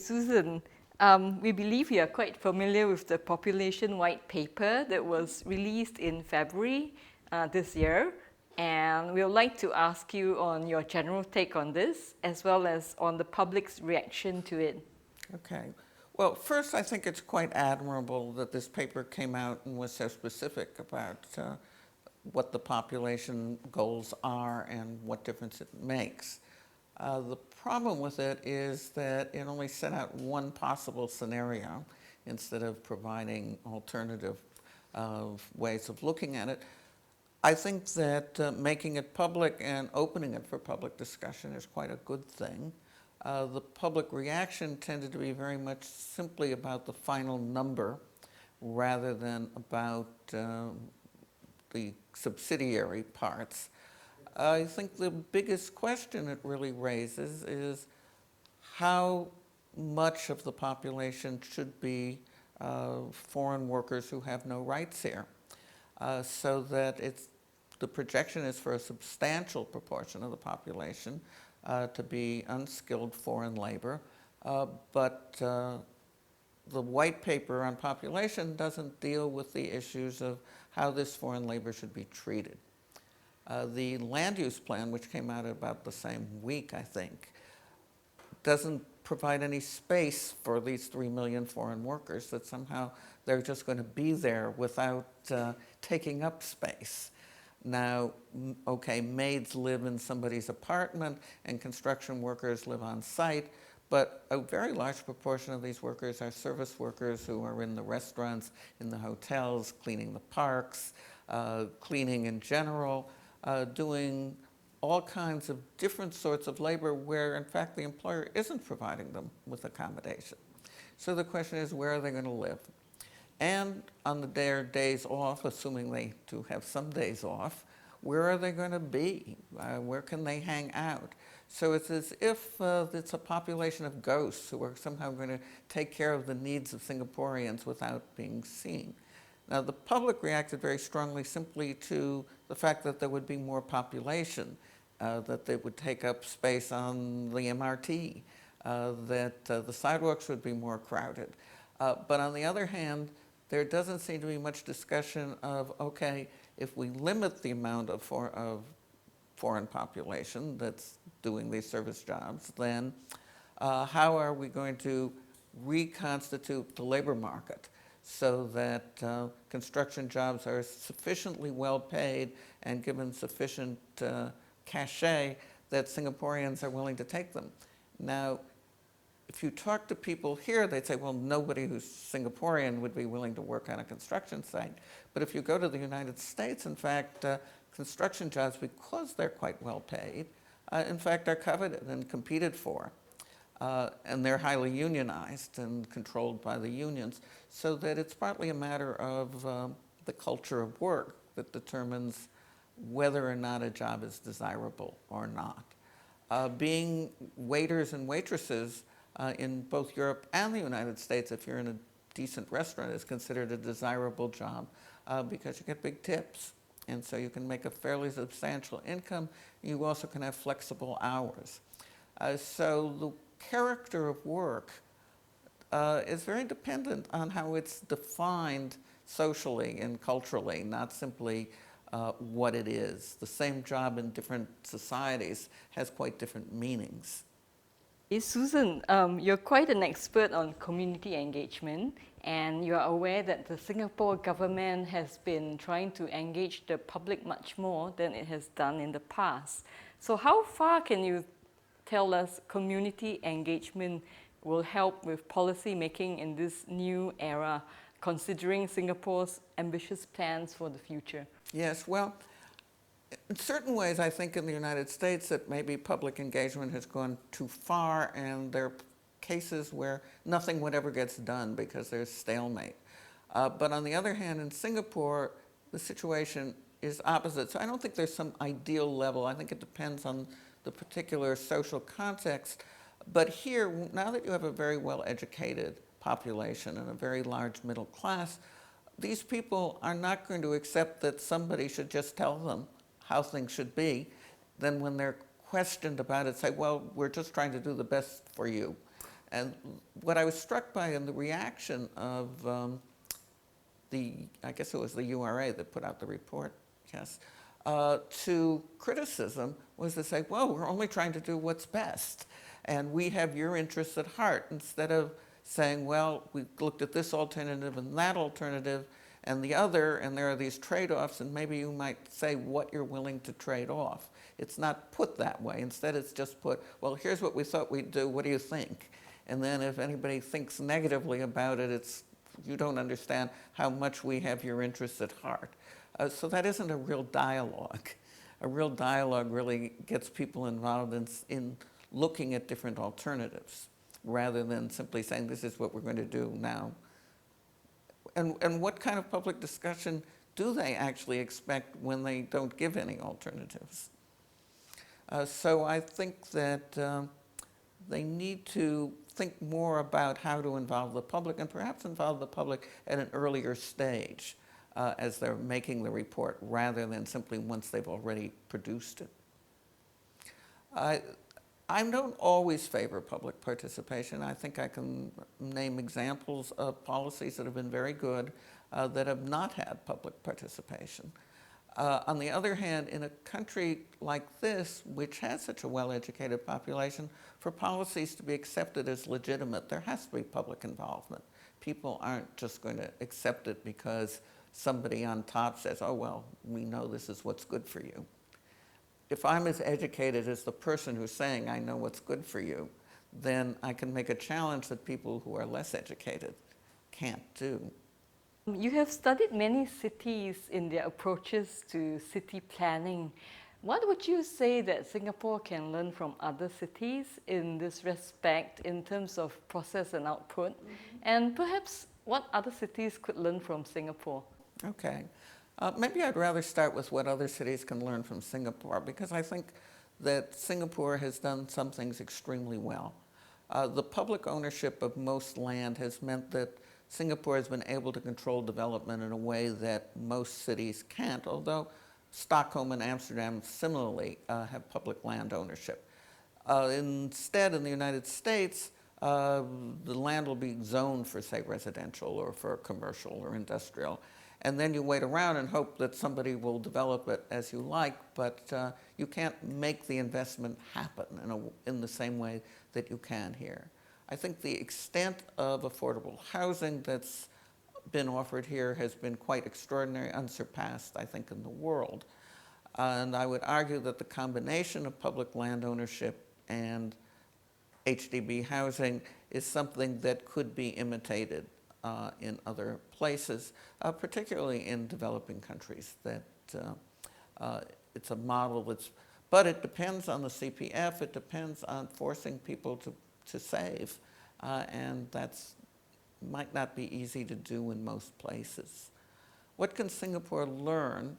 Susan, we believe you are quite familiar with the population white paper that was released in February this year, and we would like to ask you on your general take on this, as well as on the public's reaction to it. Okay. Well, first, I think it's quite admirable that this paper came out and was so specific about what the population goals are and what difference it makes. The problem with it is that it only set out one possible scenario instead of providing alternative ways of looking at it. I think that making it public and opening it for public discussion is quite a good thing. The public reaction tended to be very much simply about the final number rather than about the subsidiary parts. I think the biggest question it really raises is how much of the population should be foreign workers who have no rights here, so that the projection is for a substantial proportion of the population to be unskilled foreign labor, but the white paper on population doesn't deal with the issues of how this foreign labor should be treated. The land use plan, which came out about the same week, I think, doesn't provide any space for these 3 million foreign workers, that somehow they're just going to be there without taking up space. Now, okay, maids live in somebody's apartment and construction workers live on site, but a very large proportion of these workers are service workers who are in the restaurants, in the hotels, cleaning the parks, cleaning in general, doing all kinds of different sorts of labor where, in fact, the employer isn't providing them with accommodation. So the question is, where are they going to live? And on their days off, assuming they do have some days off, where are they going to be? Where can they hang out? So it's as if it's a population of ghosts who are somehow going to take care of the needs of Singaporeans without being seen. Now, the public reacted very strongly simply to the fact that there would be more population, that they would take up space on the MRT, that the sidewalks would be more crowded. But on the other hand, there doesn't seem to be much discussion of, okay, if we limit the amount of foreign population that's doing these service jobs, then how are we going to reconstitute the labor market so that construction jobs are sufficiently well paid and given sufficient cachet that Singaporeans are willing to take them? Now, if you talk to people here, they'd say, well, nobody who's Singaporean would be willing to work on a construction site. But if you go to the United States, in fact, construction jobs, because they're quite well paid, in fact, are coveted and competed for. And they're highly unionized and controlled by the unions, so that it's partly a matter of the culture of work that determines whether or not a job is desirable or not. Being waiters and waitresses in both Europe and the United States, if you're in a decent restaurant, is considered a desirable job because you get big tips. And so you can make a fairly substantial income. You also can have flexible hours. So the character of work is very dependent on how it's defined socially and culturally, not simply what it is. The same job in different societies has quite different meanings. Susan, you're quite an expert on community engagement, and you are aware that the Singapore government has been trying to engage the public much more than it has done in the past. So how far can you tell us community engagement will help with policy making in this new era, considering Singapore's ambitious plans for the future? Yes, well, in certain ways, I think in the United States that maybe public engagement has gone too far, and there are cases where nothing whatever gets done because there's stalemate. But on the other hand, in Singapore, the situation is opposite. So I don't think there's some ideal level. I think it depends on the particular social context. But here, now that you have a very well-educated population and a very large middle class, these people are not going to accept that somebody should just tell them how things should be. Then when they're questioned about it, say, well, we're just trying to do the best for you. And what I was struck by in the reaction of I guess it was the URA that put out the report, yes, to criticism was to say, well, we're only trying to do what's best. And we have your interests at heart, instead of saying, well, we looked at this alternative and that alternative and the other, and there are these trade-offs, and maybe you might say what you're willing to trade off. It's not put that way. Instead, it's just put, well, here's what we thought we'd do. What do you think? And then if anybody thinks negatively about it, it's, you don't understand how much we have your interests at heart. So that isn't a real dialogue. A real dialogue really gets people involved in looking at different alternatives, rather than simply saying, this is what we're going to do now. And what kind of public discussion do they actually expect when they don't give any alternatives? So I think that they need to think more about how to involve the public, and perhaps involve the public at an earlier stage as they're making the report, rather than simply once they've already produced it. I don't always favor public participation. I think I can name examples of policies that have been very good that have not had public participation. On the other hand, in a country like this, which has such a well-educated population, for policies to be accepted as legitimate, there has to be public involvement. People aren't just going to accept it because somebody on top says, oh, well, we know this is what's good for you. If I'm as educated as the person who's saying, I know what's good for you, then I can make a challenge that people who are less educated can't do. You have studied many cities in their approaches to city planning. What would you say that Singapore can learn from other cities in this respect, in terms of process and output? And perhaps what other cities could learn from Singapore? Okay. Maybe I'd rather start with what other cities can learn from Singapore, because I think that Singapore has done some things extremely well. The public ownership of most land has meant that Singapore has been able to control development in a way that most cities can't, although Stockholm and Amsterdam similarly have public land ownership. Instead, in the United States, the land will be zoned for, say, residential or for commercial or industrial. And then you wait around and hope that somebody will develop it as you like, but you can't make the investment happen in the same way that you can here. I think the extent of affordable housing that's been offered here has been quite extraordinary, unsurpassed, I think, in the world. And I would argue that the combination of public land ownership and HDB housing is something that could be imitated in other places, particularly in developing countries. That it's a model that's, but it depends on the CPF, it depends on forcing people to save, and that's might not be easy to do in most places. What can Singapore learn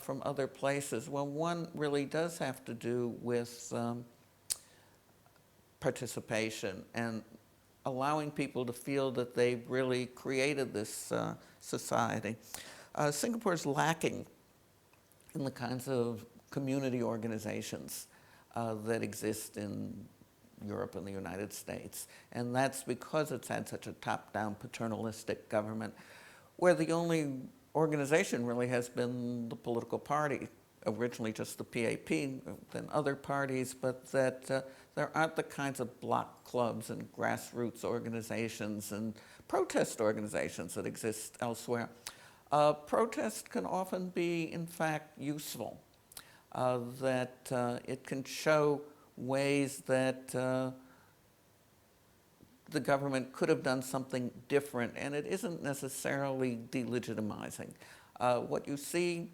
from other places? Well, one really does have to do with participation and allowing people to feel that they've really created this society. Singapore's lacking in the kinds of community organizations that exist in Europe and the United States. And that's because it's had such a top-down paternalistic government, where the only organization really has been the political party, originally just the PAP, then other parties, but that there aren't the kinds of block clubs and grassroots organizations and protest organizations that exist elsewhere. Protest can often be, in fact, useful, that it can show ways that the government could have done something different, and it isn't necessarily delegitimizing. What you see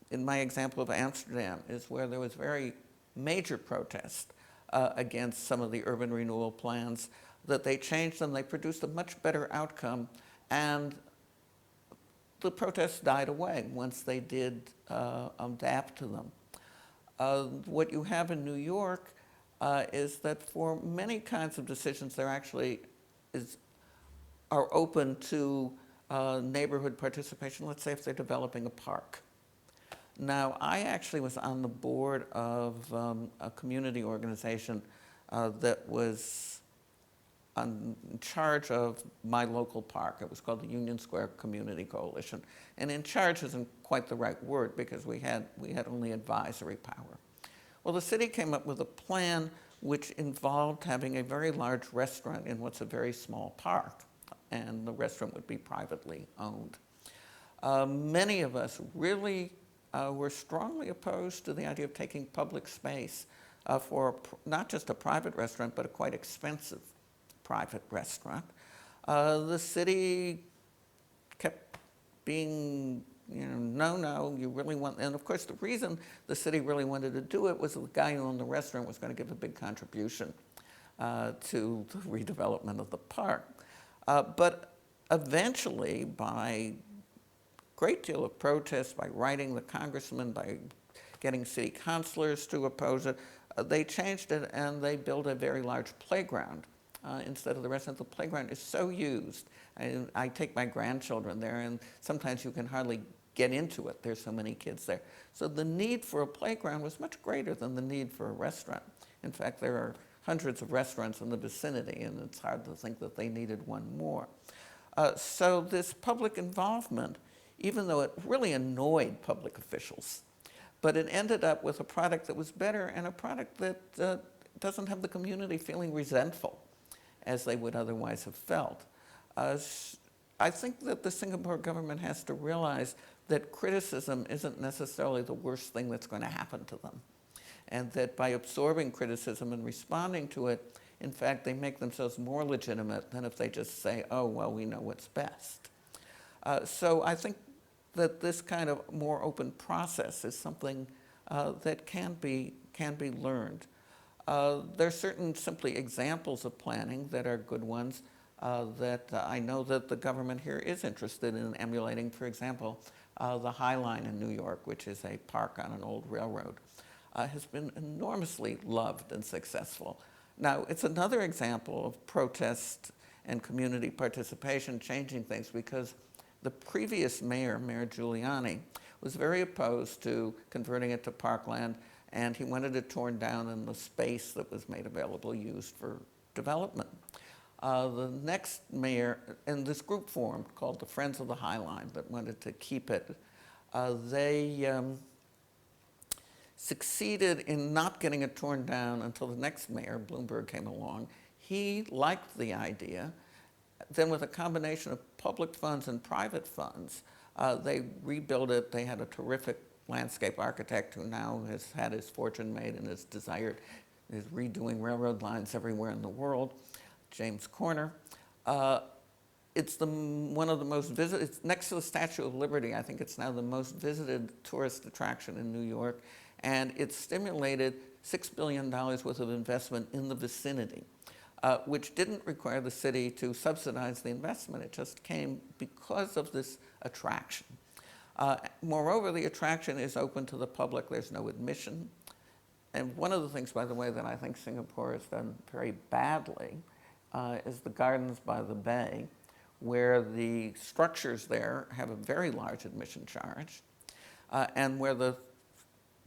in my example of Amsterdam is where there was very major protest against some of the urban renewal plans, that they changed them, they produced a much better outcome, and the protests died away once they did adapt to them. What you have in New York is that for many kinds of decisions, there actually are open to neighborhood participation. Let's say if they're developing a park. Now, I actually was on the board of a community organization that was in charge of my local park. It was called the Union Square Community Coalition. And in charge isn't quite the right word because we had only advisory power. Well, the city came up with a plan which involved having a very large restaurant in what's a very small park, and the restaurant would be privately owned. Many of us really were strongly opposed to the idea of taking public space for not just a private restaurant, but a quite expensive private restaurant. The city kept being, no, you really want, and of course the reason the city really wanted to do it was the guy who owned the restaurant was going to give a big contribution to the redevelopment of the park. But eventually, by great deal of protest, by writing the congressman, by getting city councilors to oppose it, they changed it and they built a very large playground instead of the restaurant. The playground is so used. I take my grandchildren there and sometimes you can hardly get into it. There's so many kids there. So the need for a playground was much greater than the need for a restaurant. In fact, there are hundreds of restaurants in the vicinity and it's hard to think that they needed one more. So this public involvement, even though it really annoyed public officials, but it ended up with a product that was better and a product that doesn't have the community feeling resentful as they would otherwise have felt. I think that the Singapore government has to realize that criticism isn't necessarily the worst thing that's going to happen to them, and that by absorbing criticism and responding to it, in fact, they make themselves more legitimate than if they just say, oh, well, we know what's best. So I think that this kind of more open process is something that can be learned. There are certain simply examples of planning that are good ones that I know that the government here is interested in emulating. For example, the High Line in New York, which is a park on an old railroad, has been enormously loved and successful. Now, it's another example of protest and community participation changing things, because the previous mayor, Mayor Giuliani, was very opposed to converting it to parkland, and he wanted it torn down and the space that was made available used for development. The next mayor, and this group formed called the Friends of the High Line that wanted to keep it, they succeeded in not getting it torn down until the next mayor, Bloomberg, came along. He liked the idea. Then with a combination of public funds and private funds, they rebuilt it. They had a terrific landscape architect who now has had his fortune made and is redoing railroad lines everywhere in the world, James Corner. It's one of the most visited, it's next to the Statue of Liberty. I think it's now the most visited tourist attraction in New York. And it stimulated $6 billion worth of investment in the vicinity, which didn't require the city to subsidize the investment. It just came because of this attraction. Moreover, the attraction is open to the public. There's no admission. And one of the things, by the way, that I think Singapore has done very badly is the gardens by the bay, where the structures there have a very large admission charge, and where the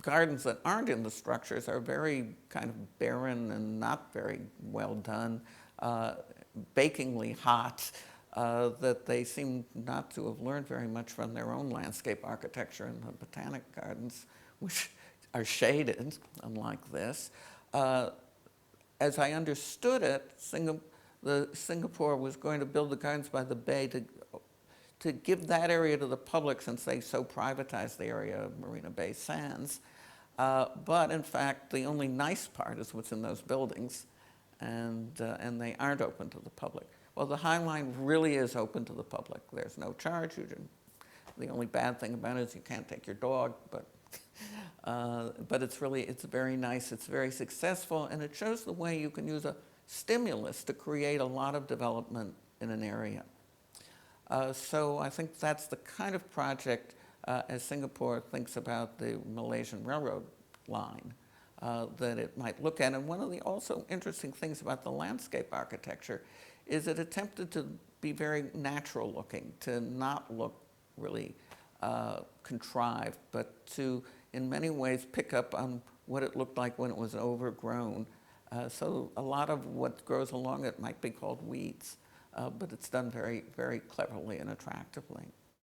gardens that aren't in the structures are very kind of barren and not very well done, bakingly hot, that they seem not to have learned very much from their own landscape architecture in the botanic gardens, which are shaded, unlike this. As I understood it, Singapore was going to build the gardens by the bay to give that area to the public, since they so privatized the area of Marina Bay Sands. But in fact, the only nice part is what's in those buildings, and they aren't open to the public. Well, the High Line really is open to the public. There's no charge. The only bad thing about it is you can't take your dog, but it's very nice. It's very successful, and it shows the way you can use a stimulus to create a lot of development in an area. So I think that's the kind of project, as Singapore thinks about the Malaysian railroad line, that it might look at. And one of the also interesting things about the landscape architecture is it attempted to be very natural looking, to not look really contrived, but to, in many ways, pick up on what it looked like when it was overgrown So a lot of what grows along it might be called weeds, but it's done very, very cleverly and attractively.